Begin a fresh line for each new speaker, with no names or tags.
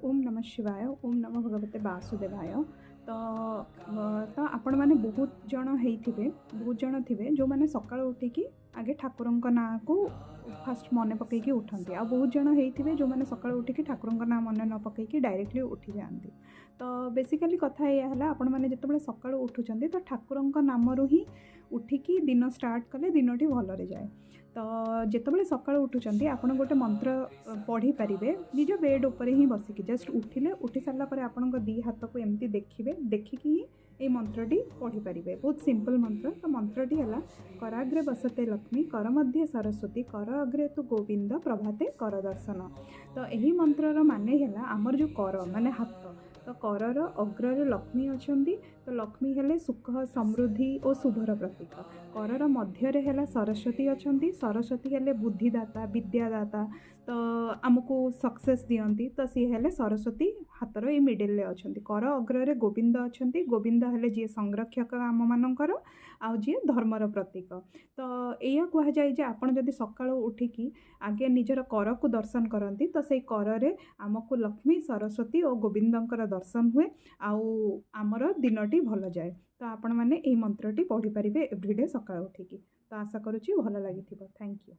ओम नमः शिवाय ओम नमः भगवते वासुदेवाय। तो आपण मैंने बहुत जन होइथिबे बहुत जन थिबे जो मैंने सकाळ उठिकी आगे ठाकुरंक नाँ को फास्ट मन पकईकी उठंती आ बहुत जन होइथिबे जो मैंने सकाळ उठिकी ठाकुरंक नाँ मन न पकईकी डायरेक्टली उठी जाती। तो बेसिकली कथा या है आपण मैंने जितेबाला सकाळु उठुचंदी तो ठाकुरंक नामरू ही उठिकी दिन स्टार्ट कले दिनटी भलरे जाए। तो जितेबाला सकाळु उठुचंदी आपण गोटे मंत्र पढ़ी पारिबे निज बेड उपर ही बसिकी जस्ट उठिले उठी सारा पर आपण दी हाथ को एमती देखिए देखिकी ही ये मंत्रटी पढ़ी पारिबे। बहुत सिंपल मंत्र। तो मंत्रटी है कराग्रे बसते लक्ष्मी कर मध्य सरस्वती कर अग्रे तु गोविंद प्रभाते कर दर्शन। तो यही मंत्रर माने है आमर जो कर माने हाथ तो करर अग्रर लक्ष्मी अछंती। तो लक्ष्मी हेले सुख समृद्धि और शुभर प्रतीक। करर मध्य है सरस्वती अछंती। सरस्वती हेले बुद्धिदाता विद्यादाता तो आमको सक्सेस दियंती। तो सी हेले सरस्वती हाथर ये मिडिल अछंती। कर अग्र गोविंद अछंती। गोविंद हेले जी संरक्षक आम मानकर आउ जी धर्मर प्रतीक। तो यह कह जाए जे आपण जदि सकाळु उठिकी आगे निजर कर को दर्शन करती तो से कर आमको लक्ष्मी सरस्वती और गोविंदंकर दर्शन हुए आउ आमर दिनटी भल जाए। तो आपण मैंने यही मंत्रटी पढ़ी पारे एवरीडे सकाळु उठिकी। तो आशा करुच्ची भल लगी। Thank you.